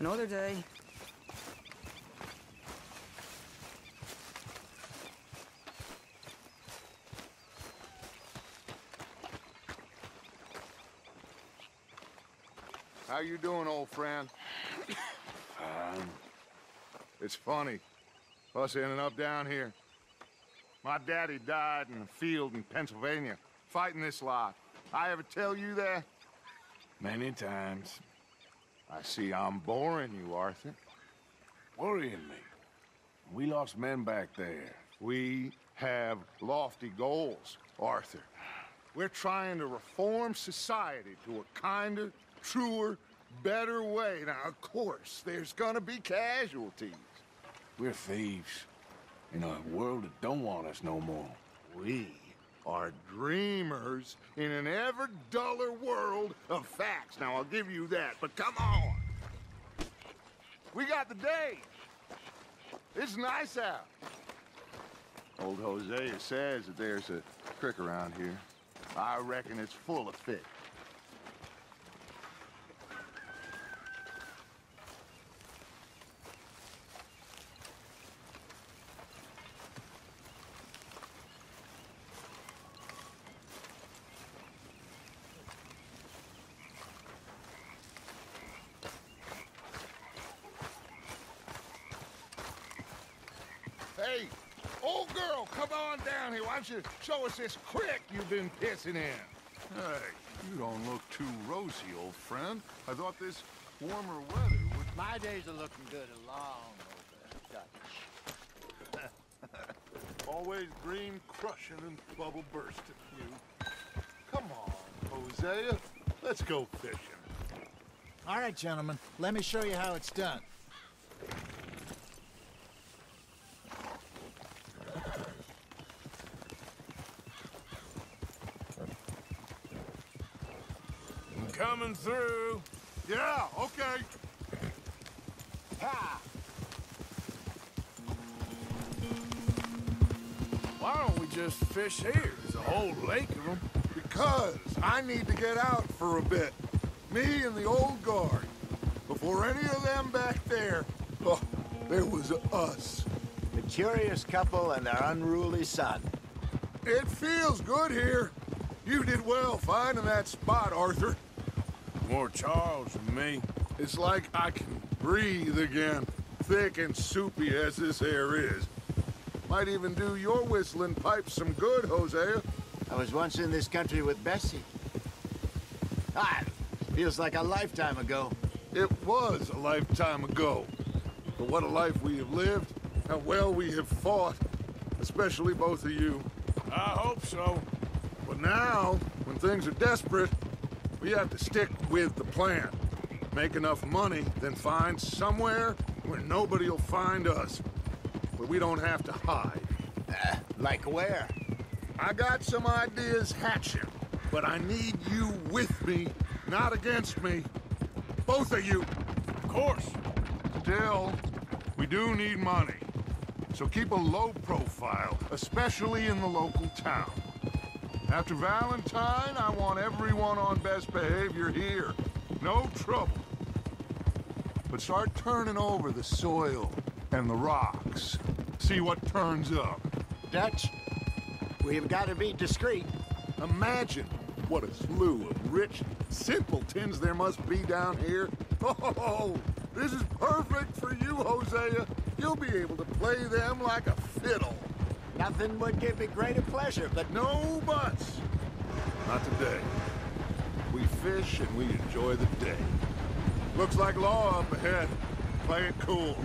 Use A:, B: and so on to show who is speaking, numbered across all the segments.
A: Another day.
B: How you doing, old friend? It's funny, us ending up down here. My daddy died in a field in Pennsylvania, fighting this lot. I ever tell you that?
C: Many times.
B: I see I'm boring you, Arthur.
C: Worrying me. We lost men back there.
B: We have lofty goals, Arthur. We're trying to reform society to a kinder, truer, better way. Now, of course, there's gonna be casualties.
C: We're thieves. In a world that don't want us no more.
B: We are dreamers in an ever duller world of facts. Now, I'll give you that, but come on. We got the day. It's nice out. Old Hosea says that there's a creek around here. I reckon it's full of fish. Hey, old girl, come on down here. Why don't you show us this creek you've been pissing in?
D: Hey, you don't look too rosy, old friend. I thought this warmer weather would...
E: My days are looking good along over Dutch.
D: Always green crushing and bubble bursting, you. Come on, Hosea. Let's go fishing.
E: All right, gentlemen. Let me show you how it's done.
C: Coming through.
D: Yeah, okay.
E: Ha!
C: Why don't we just fish here? There's a whole lake of them.
D: Because I need to get out for a bit. Me and the old guard. Before any of them back there, oh, there was us.
E: The curious couple and their unruly son.
D: It feels good here. You did well finding that spot, Arthur.
C: More Charles than me.
D: It's like I can breathe again, thick and soupy as this air is. Might even do your whistling pipes some good, Hosea.
E: I was once in this country with Bessie. Ah, feels like a lifetime ago.
D: It was a lifetime ago. But what a life we have lived, how well we have fought, especially both of you.
C: I hope so.
D: But now, when things are desperate, we have to stick with the plan. Make enough money, then find somewhere where nobody will find us. Where we don't have to hide.
E: Like where?
D: I got some ideas hatching, but I need you with me, not against me. Both of you.
C: Of course.
D: Still, we do need money. So keep a low profile, especially in the local town. After Valentine, I want everyone on best behavior here. No trouble. But start turning over the soil and the rocks. See what turns up.
E: Dutch, we've got to be discreet.
D: Imagine what a slew of rich simpletons there must be down here. Oh, this is perfect for you, Hosea. You'll be able to play them like a fiddle.
E: Nothing would give me greater pleasure, but
D: No buts. Not today. We fish and we enjoy the day. Looks like law up ahead. Play it cool.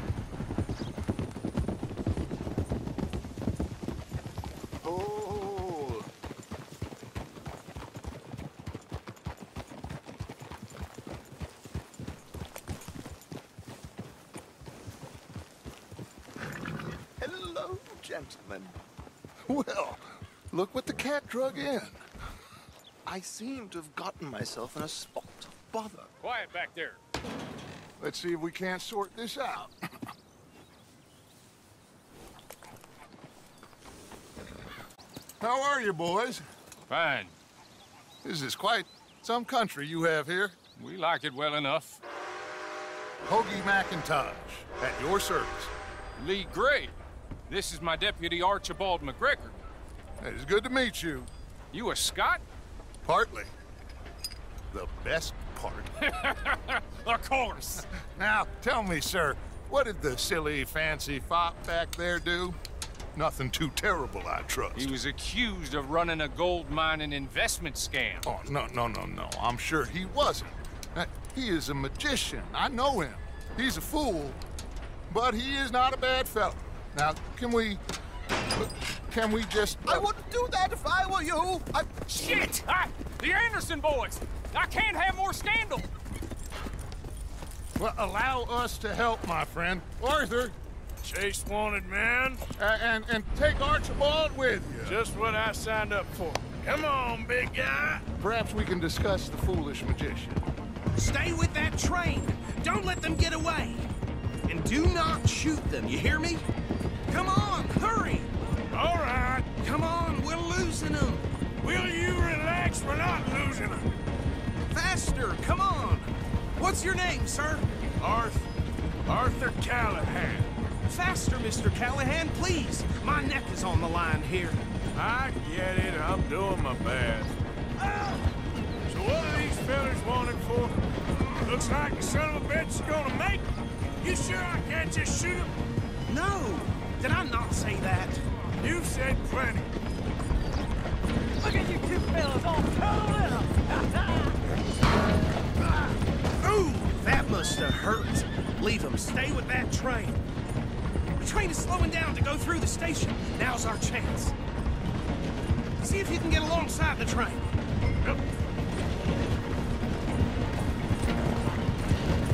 E: oh,
D: Hello, gentlemen. Well, look what the cat drug in. I seem to have gotten myself in a spot of bother.
F: Quiet back there.
D: Let's see if we can't sort this out. How are you, boys?
F: Fine.
D: This is quite some country you have here.
F: We like it well enough.
D: Hoagie McIntosh, at your service.
A: Lee Gray. This is my deputy Archibald McGregor.
D: It's good to meet you.
A: You a Scot?
D: Partly. The best part.
A: Of course.
D: Now, tell me, sir, what did the silly, fancy fop back there do? Nothing too terrible, I trust.
A: He was accused of running a gold mining investment scam.
D: Oh, no. I'm sure he wasn't. He is a magician. I know him. He's a fool, but he is not a bad fellow. Now, can we just...
F: I wouldn't do that if I were you.
A: Shit! The Anderson boys! I can't have more scandal!
D: Well, allow us to help, my friend. Arthur,
C: Chase wanted man.
D: and take Archibald with you.
C: Just what I signed up for. Come on, big guy.
D: Perhaps we can discuss the foolish magician.
F: Stay with that train. Don't let them get away. And do not shoot them, you hear me? Come on, hurry!
C: All right.
F: Come on, we're losing them.
C: Will you relax? We're not losing them.
F: Faster, come on. What's your name, sir?
C: Arthur Callahan.
F: Faster, Mr. Callahan, please. My neck is on the line here.
C: I get it. I'm doing my best. So what are these fellas wanted for? Looks like the son of a bitch is gonna make them. You sure I can't just shoot him?
F: No, did I not say that?
C: You've said plenty.
G: Look at you two fellas all cuddled up!
F: Ooh, that must have hurt. Leave them. Stay with that train. The train is slowing down to go through the station. Now's our chance. See if you can get alongside the train.
C: Yep.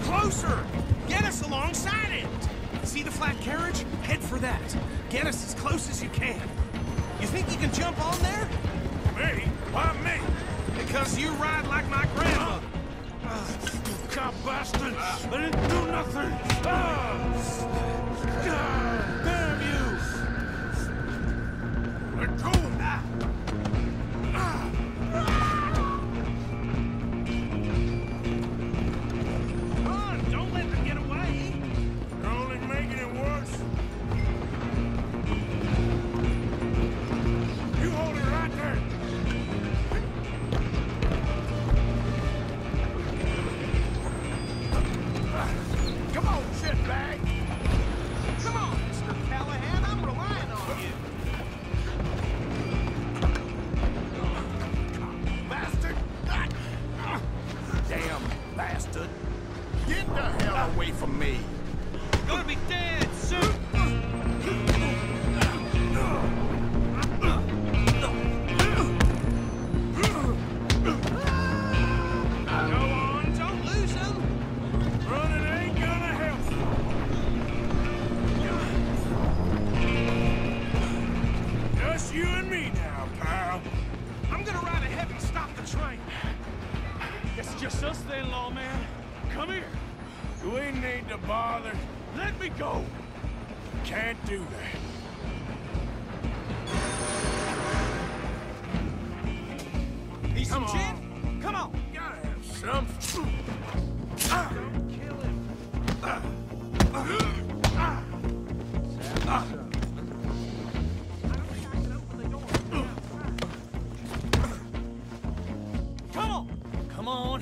F: Closer! Get us alongside it! See the flat carriage? Head for that. Get us as close as you can. You think you can jump on there?
C: Me? Why me?
F: Because you ride like my grandmother.
C: Cop bastards! I didn't do nothing! God damn you! Let go!
F: Come on, don't let them get away.
C: You're only making it worse. You hold it right there!
F: Come on, shitbag. Come on, Mr. Callahan, I'm relying on you. Bastard! Damn bastard. Get the hell away from me.
G: Gonna be dead soon!
F: Go on, don't lose him.
C: Running ain't gonna help. Just you and me now, pal.
F: I'm gonna ride ahead and stop the train.
G: It's just us then, lawman. Come here.
C: Do we need to bother?
G: Let me go.
C: Can't do that.
G: Need some
C: Come on.
G: gin? Come on.
C: Gotta have some.
F: Don't kill him.
G: Come on. Come on.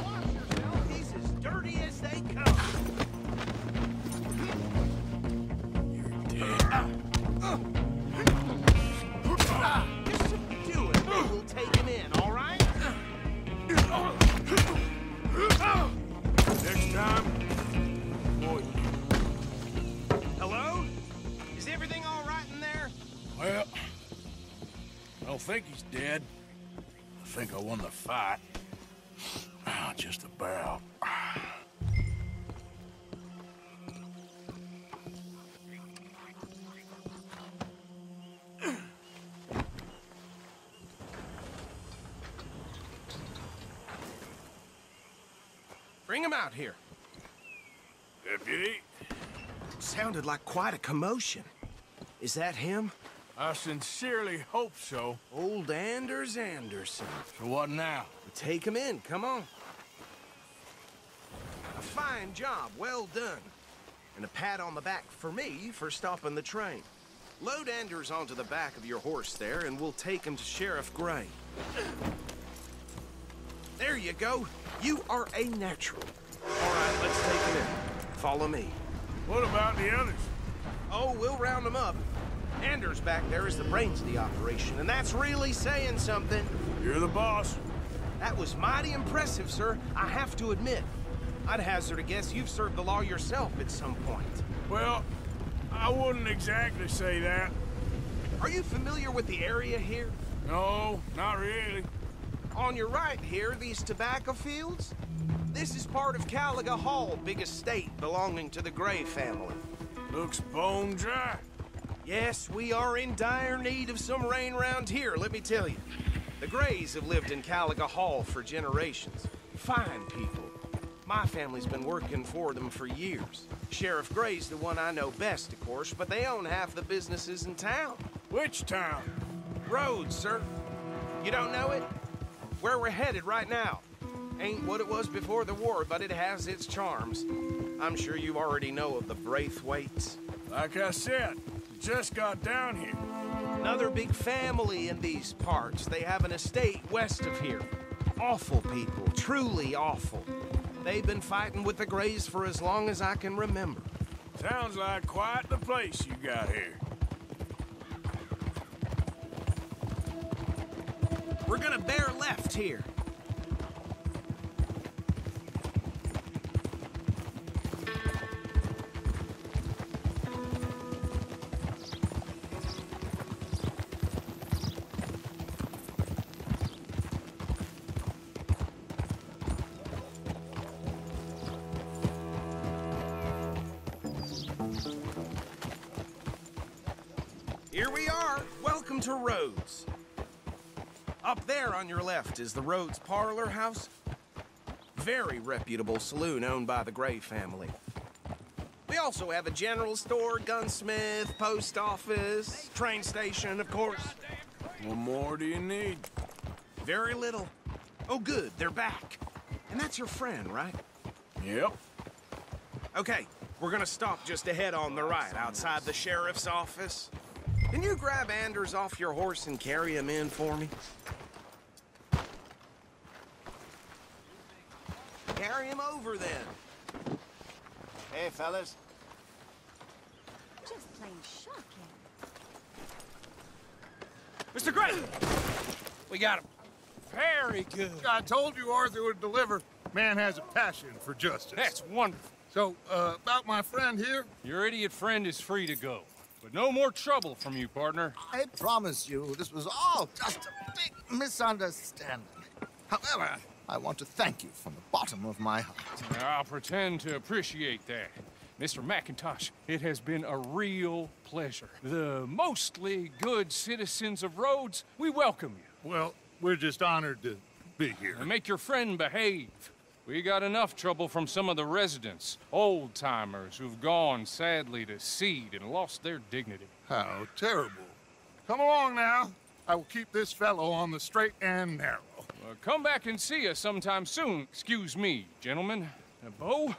F: Watch yourself. He's as dirty as they come. Just do it. We'll take him in, all right?
C: Next time, boy.
F: Hello? Is everything all right in there?
C: Well, I don't think he's dead. I think I won the fight. Just about.
F: Bring him out here.
C: Deputy,
F: Sounded like quite a commotion. Is that him?
C: I sincerely hope so.
F: Old Anders Anderson.
C: So what now?
F: Take him in, come on. A fine job, well done. And a pat on the back for me for stopping the train. Load Anders onto the back of your horse there, and we'll take him to Sheriff Gray. There you go. You are a natural. All right, let's take him in. Follow me.
C: What about the others?
F: Oh, we'll round them up. Anders back there is the brains of the operation, and that's really saying something.
C: You're the boss.
F: That was mighty impressive, sir. I have to admit. I'd hazard a guess you've served the law yourself at some point.
C: Well, I wouldn't exactly say that.
F: Are you familiar with the area here?
C: No, not really.
F: On your right here, these tobacco fields? This is part of Caliga Hall, big estate belonging to the Gray family.
C: Looks bone dry.
F: Yes, we are in dire need of some rain round here, let me tell you. The Grays have lived in Caliga Hall for generations. Fine people. My family's been working for them for years. Sheriff Gray's the one I know best, of course, but they own half the businesses in town.
C: Which town?
F: Rhodes, sir. You don't know it? Where we're headed right now. Ain't what it was before the war, but it has its charms. I'm sure you already know of the Braithwaites.
C: Like I said, just got down here.
F: Another big family in these parts. They have an estate west of here. Awful people, truly awful. They've been fighting with the Grays for as long as I can remember.
C: Sounds like quite the place you got here.
F: We're gonna bear left here. Here we are. Welcome to Rhodes. Up there on your left is the Rhodes Parlor House. Very reputable saloon owned by the Gray family. We also have a general store, gunsmith, post office, train station, of course.
C: What more do you need?
F: Very little. Oh, good, they're back. And that's your friend, right?
C: Yep.
F: Okay, we're gonna stop just ahead on the right, outside the sheriff's office. Can you grab Anders off your horse and carry him in for me? Carry him over, then.
E: Hey, fellas.
H: Just plain shocking.
A: Mr. Gray! We got him. Very good.
D: I told you Arthur would deliver. Man has a passion for justice.
A: That's wonderful.
D: So, about my friend here?
A: Your idiot friend is free to go. But no more trouble from you, partner.
E: I promise you, this was all just a big misunderstanding. However, I want to thank you from the bottom of my heart.
A: I'll pretend to appreciate that. Mr. McIntosh, it has been a real pleasure. The mostly good citizens of Rhodes, we welcome you.
D: Well, we're just honored to be here.
A: And make your friend behave. We got enough trouble from some of the residents, old-timers who've gone, sadly, to seed and lost their dignity.
D: How terrible. Come along now. I will keep this fellow on the straight and narrow.
A: Come back and see us sometime soon. Excuse me, gentlemen. Bo,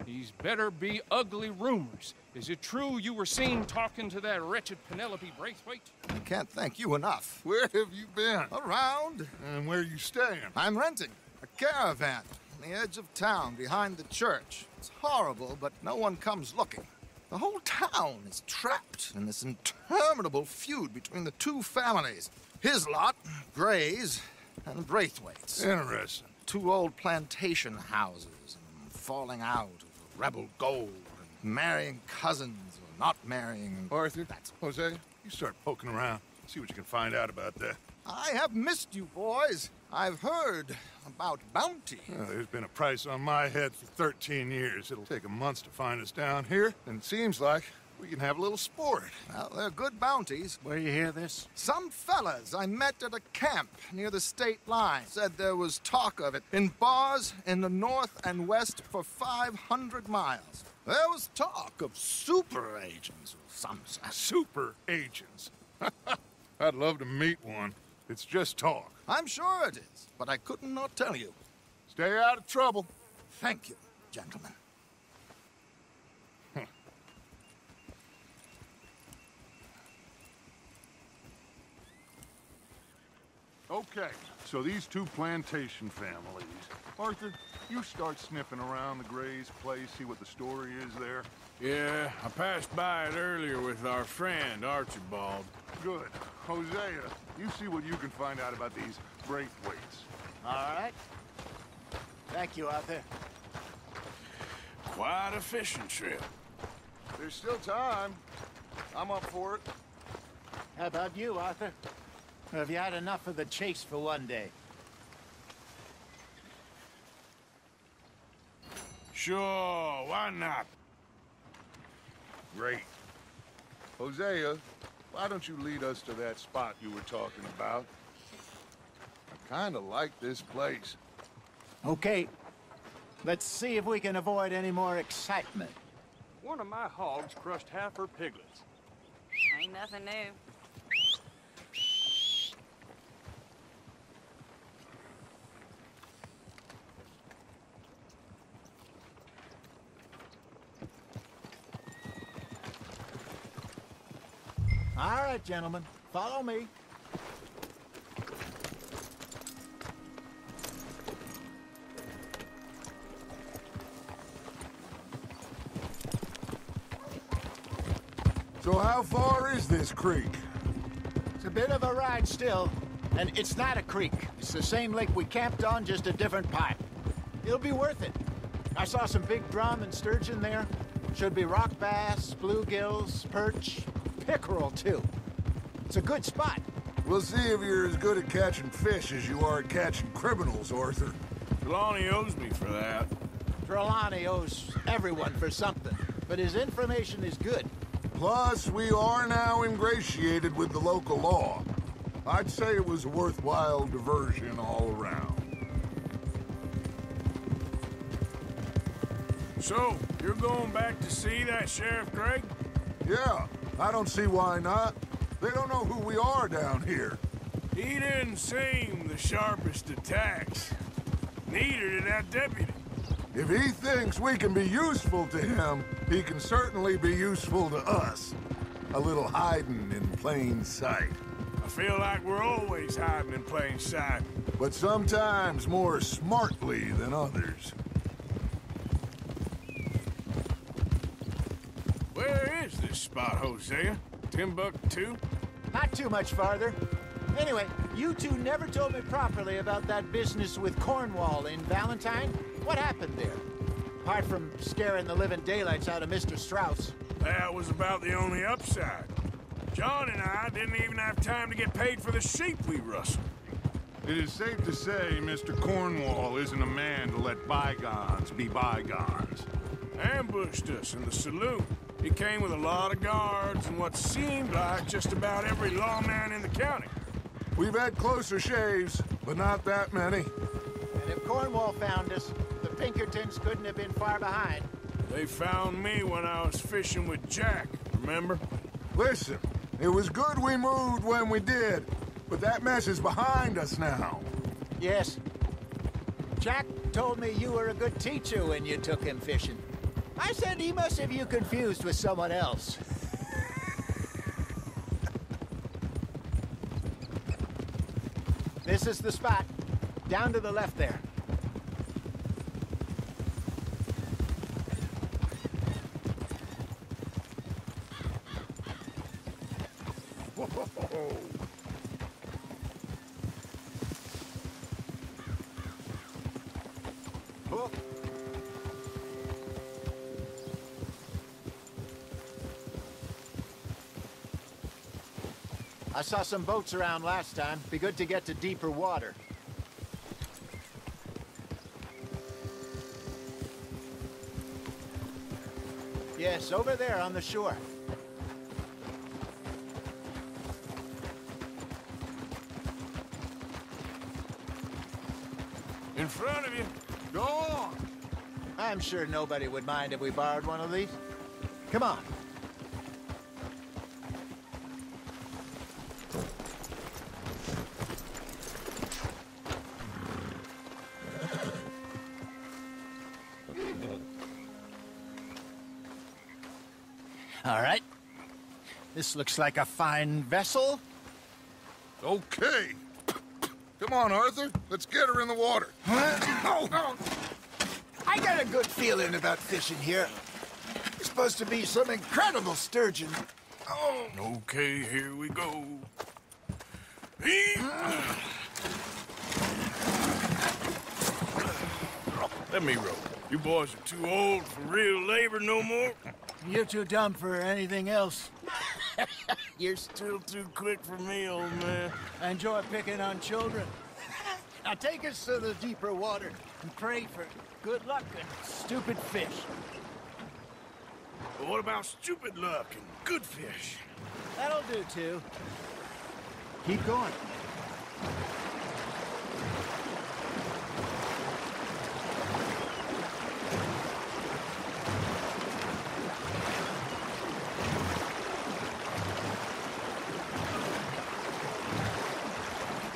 A: these better be ugly rumors. Is it true you were seen talking to that wretched Penelope Braithwaite?
E: I can't thank you enough.
D: Where have you been?
E: Around.
D: And where are you staying?
E: I'm renting a caravan on the edge of town behind the church. It's horrible, but no one comes looking. The whole town is trapped in this interminable feud between the two families. His lot, Gray's, and Braithwaite's.
D: Interesting.
E: Two old plantation houses, and falling out of rebel gold, and marrying cousins or not marrying.
D: Arthur, Jose, you start poking around. See what you can find out about that.
E: I have missed you, boys. I've heard about bounty.
D: Well, there's been a price on my head for 13 years. It'll take 'em months to find us down here, and it seems like we can have a little sport.
E: Well, they're good bounties.
I: Where you hear this?
E: Some fellas I met at a camp near the state line said there was talk of it in bars in the north and west for 500 miles. There was talk of super agents or some such.
D: Super agents. I'd love to meet one. It's just talk.
E: I'm sure it is, but I couldn't not tell you.
D: Stay out of trouble.
E: Thank you. gentlemen.
D: Okay, so these two plantation families. Arthur, you start sniffing around the Gray's place, see what the story is there.
C: Yeah, I passed by it earlier with our friend, Archibald.
D: Good. Hosea, you see what you can find out about these Braithwaites.
H: All right. Thank you, Arthur.
C: Quite a fishing trip.
B: There's still time. I'm up for it.
H: How about you, Arthur? Or have you had enough of the chase for one day?
C: Sure, why not?
D: Great. Hosea, why don't you lead us to that spot you were talking about? I kinda like this place.
H: Okay. Let's see if we can avoid any more excitement.
I: One of my hogs crushed half her piglets.
J: Ain't nothing new.
H: All right, gentlemen. Follow me.
D: So how far is this creek?
H: It's a bit of a ride still. And it's not a creek. It's the same lake we camped on, just a different pipe. It'll be worth it. I saw some big drum and sturgeon there. Should be rock bass, bluegills, perch, pickerel, too. It's a good spot.
D: We'll see if you're as good at catching fish as you are at catching criminals, Arthur.
C: Trelawney owes me for that.
H: Trelawney owes everyone for something, but his information is good.
D: Plus, we are now ingratiated with the local law. I'd say it was a worthwhile diversion all around.
C: So, you're going back to see that Sheriff Gregg?
D: Yeah, I don't see why not. They don't know who we are down here.
C: He didn't seem the sharpest attacks. Neither did that deputy.
D: If he thinks we can be useful to him, he can certainly be useful to us. A little hiding in plain sight.
C: I feel like we're always hiding in plain sight.
D: But sometimes more smartly than others.
C: Where is this spot, Hosea? Timbuktu?
H: Not too much farther. Anyway, you two never told me properly about that business with Cornwall in Valentine. What happened there? Apart from scaring the living daylights out of Mr. Strauss.
C: That was about the only upside. John and I didn't even have time to get paid for the sheep we rustled.
D: It is safe to say Mr. Cornwall isn't a man to let bygones be bygones.
C: Ambushed us in the saloon. He came with a lot of guards and what seemed like just about every lawman in the county.
D: We've had closer shaves, but not that many.
H: And if Cornwall found us, the Pinkertons couldn't have been far behind.
C: They found me when I was fishing with Jack, remember?
D: Listen, it was good we moved when we did, but that mess is behind us now.
H: Yes. Jack told me you were a good teacher when you took him fishing. I said he must have you confused with someone else. This is the spot. Down to the left there.
D: Whoa.
H: Oh. I saw some boats around last time. Be good to get to deeper water. Yes, over there on the shore.
C: In front of you.
D: Go on.
H: I'm sure nobody would mind if we borrowed one of these. Come on. All right. This looks like a fine vessel.
D: Okay. Come on, Arthur. Let's get her in the water.
E: Oh. I got a good feeling about fishing here. It's supposed to be some incredible sturgeon. Oh.
C: Okay, here we go. Let me row. You boys are too old for real labor no more.
H: You're too dumb for anything else.
C: You're still too quick for me, old man.
H: I enjoy picking on children. Now take us to the deeper water and pray for good luck and stupid fish.
C: But what about stupid luck and good fish?
H: That'll do, too. Keep going.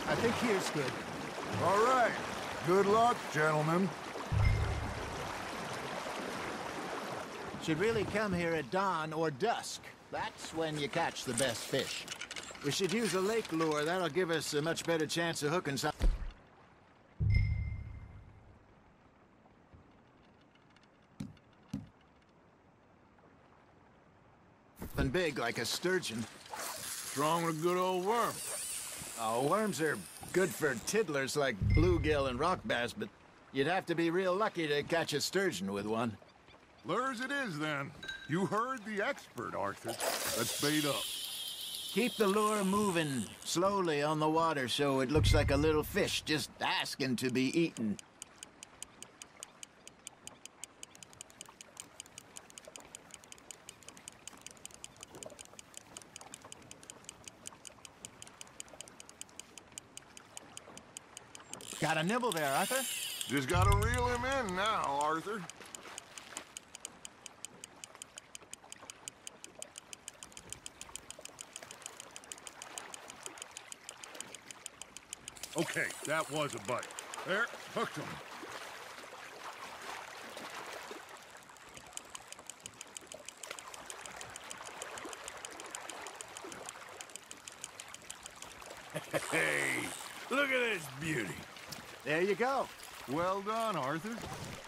H: I think here's good.
D: All right. Good luck, gentlemen.
H: Should really come here at dawn or dusk. That's when you catch the best fish. We should use a lake lure. That'll give us a much better chance of hooking something big like a sturgeon.
C: What's wrong with a good old worm?
H: Oh, worms are good for tiddlers like bluegill and rock bass, but you'd have to be real lucky to catch a sturgeon with one.
D: Lures it is, then. You heard the expert, Arthur. Let's bait up.
H: Keep the lure moving slowly on the water so it looks like a little fish just asking to be eaten. Got a nibble there, Arthur?
D: Just gotta reel him in now, Arthur. Okay, that was a bite. There, hooked him.
C: Hey, look at this beauty.
H: There you go.
D: Well done, Arthur.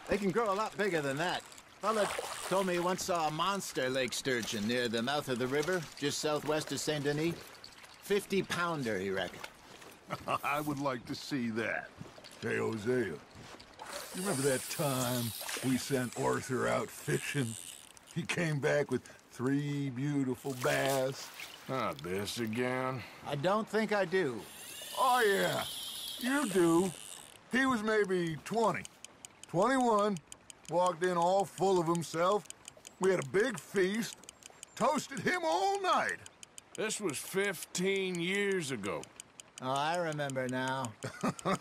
H: They can grow a lot bigger than that. Fella told me he once saw a monster lake sturgeon near the mouth of the river, just southwest of Saint Denis. 50-pounder, he reckoned.
D: I would like to see that. Hey, Hosea, you remember that time we sent Arthur out fishing? He came back with 3 beautiful bass.
C: Not this again.
H: I don't think I do.
D: Oh, yeah, you do. He was maybe 20, 21, walked in all full of himself. We had a big feast, toasted him all night.
C: This was 15 years ago.
H: Oh, I remember now.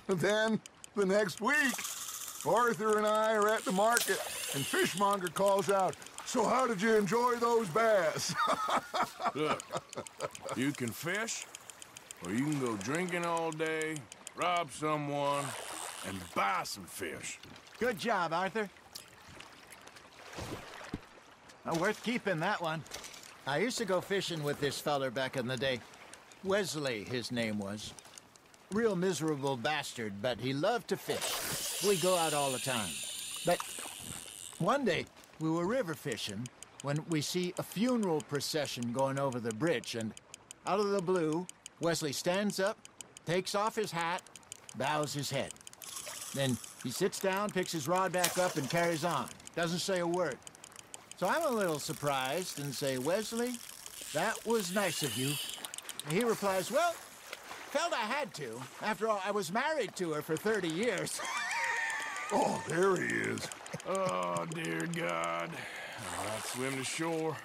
D: Then, the next week, Arthur and I are at the market, and Fishmonger calls out, "So how did you enjoy those bass?"
C: Look, you can fish, or you can go drinking all day, rob someone, and buy some fish.
H: Good job, Arthur. Worth keeping, that one. I used to go fishing with this feller back in the day. Wesley, his name was. Real miserable bastard, but he loved to fish. We go out all the time. But one day, we were river fishing when we see a funeral procession going over the bridge, and out of the blue, Wesley stands up, takes off his hat, bows his head. Then he sits down, picks his rod back up, and carries on. Doesn't say a word. So I'm a little surprised and say, "Wesley, that was nice of you." And he replies, "Well, felt I had to. After all, I was married to her for 30 years.
D: Oh, there he is.
C: Oh, dear God. I'll swim to shore.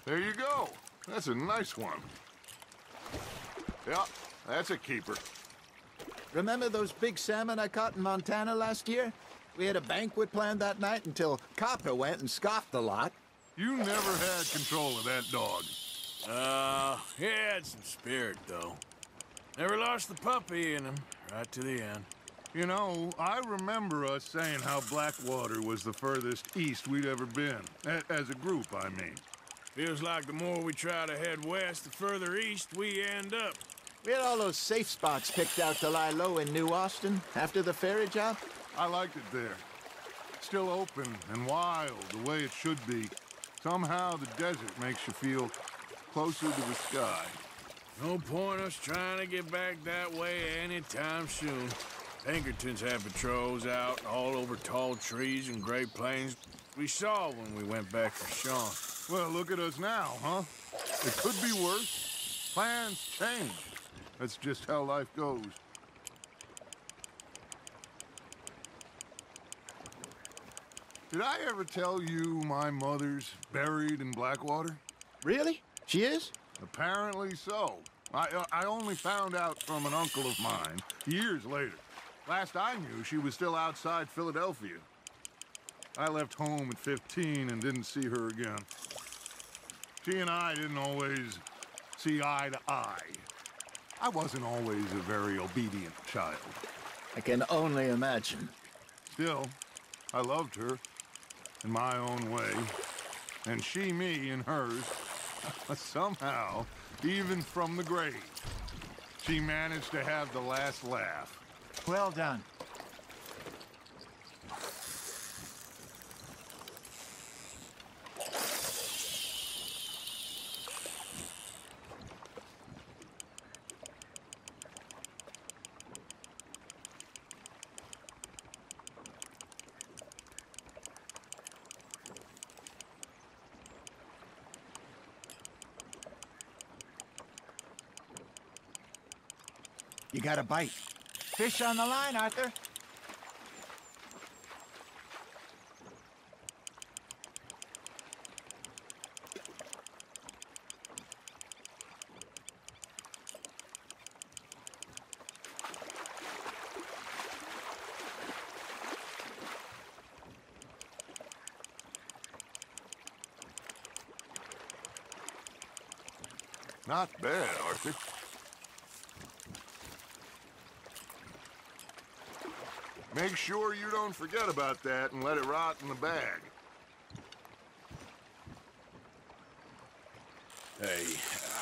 D: There you go. That's a nice one. Yeah, that's a keeper.
H: Remember those big salmon I caught in Montana last year? We had a banquet planned that night until Copper went and scoffed the lot.
D: You never had control of that dog.
C: He had some spirit, though. Never lost the puppy in him, right to the end.
D: You know, I remember us saying how Blackwater was the furthest east we'd ever been. As a group, I mean.
C: Feels like the more we try to head west, the further east we end up.
H: We had all those safe spots picked out to lie low in New Austin after the ferry job.
D: I liked it there. Still open and wild, the way it should be. Somehow the desert makes you feel closer to the sky.
C: No point us trying to get back that way anytime soon. Pinkertons had patrols out all over tall trees and Great Plains. We saw when we went back for Sean.
D: Well, look at us now, huh? It could be worse. Plans change. That's just how life goes. Did I ever tell you my mother's buried in Blackwater?
H: Really? She is?
D: Apparently so. I only found out from an uncle of mine years later. Last I knew, she was still outside Philadelphia. I left home at 15 and didn't see her again. She and I didn't always see eye to eye. I wasn't always a very obedient child.
H: I can only imagine.
D: Still, I loved her in my own way, and she me in hers. Somehow, even from the grave, she managed to have the last laugh.
H: Well done. You got a bite. Fish on the line, Arthur.
D: Not bad, Arthur. Make sure you don't forget about that and let it rot in the bag.
C: Hey,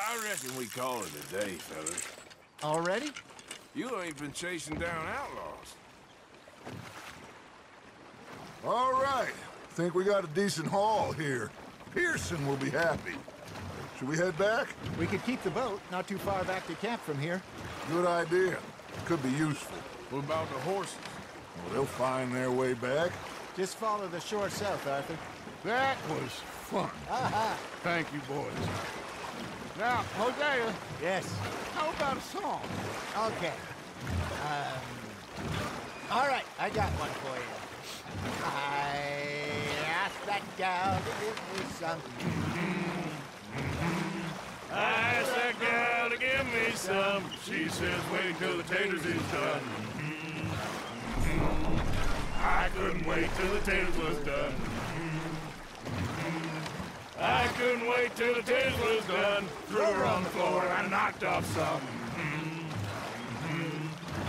C: I reckon we call it a day, fellas.
H: Already?
C: You ain't been chasing down outlaws.
D: All right. Think we got a decent haul here. Pearson will be happy. Should we head back?
H: We could keep the boat not too far back to camp from here.
D: Good idea. Could be useful.
C: What about the horses?
D: Well, they'll find their way back.
H: Just follow the shore south, Arthur.
D: That was fun. Thank you, boys. Now, Hosea,
H: Yes.
D: how about a song?
H: Okay. All right, I got one for you. I asked that gal to give me some.
C: I asked that gal to give me some. She says, wait till the taters is done. I couldn't wait till the taters was done. I couldn't wait till the taters was done. Threw her on the floor and I knocked off some.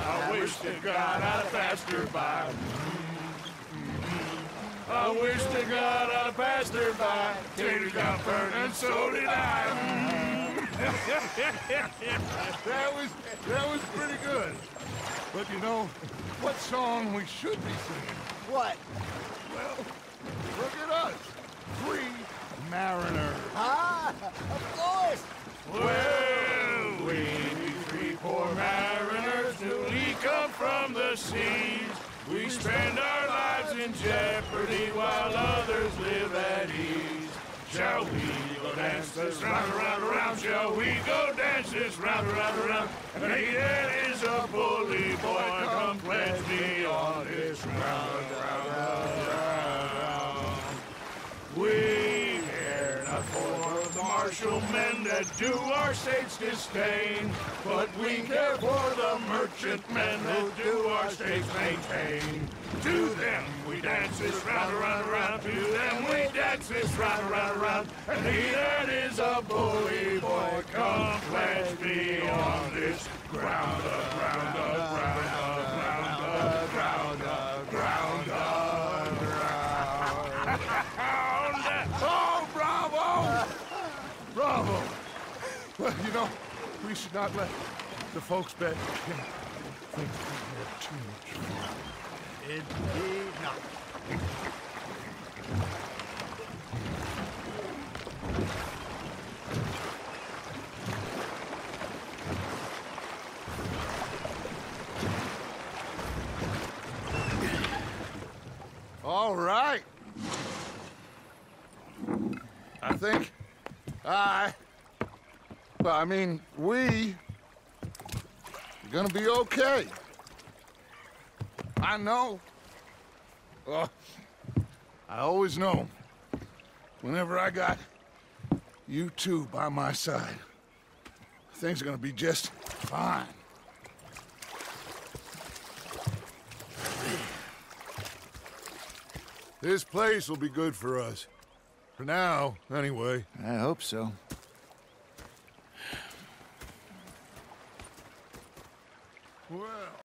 C: I wish to God I'd have passed her by. I wish to God I'd have passed her by. Taters got burned and so did I.
D: That was pretty good. But you know, what song we should be singing?
H: What?
D: Well, look at us. 3 mariners.
H: Ah, of course.
C: Well, we 3 poor mariners newly come from the seas. We spend our lives in jeopardy while others live at ease. Shall we go dance this round, around, around? Shall we go dance this round, around, around? And he that is a bully boy, come pledge me on this round, round, round. We care not for the martial men that do our states disdain, but we care for the merchant men that do our states maintain. To them we dance this round, around, around. To them we dance this round, around, around. And he that is a bully boy, come pledge me on this ground up, ground up, ground up, ground up, ground up, ground up, ground up. Oh, bravo!
D: You know, we should not let the folks back think we have too much fun.
H: Indeed not.
D: All right. I think we are gonna be okay. I know. Well, I always know. Whenever I got you two by my side, things are gonna be just fine. This place will be good for us. For now, anyway.
E: I hope so.
D: Well...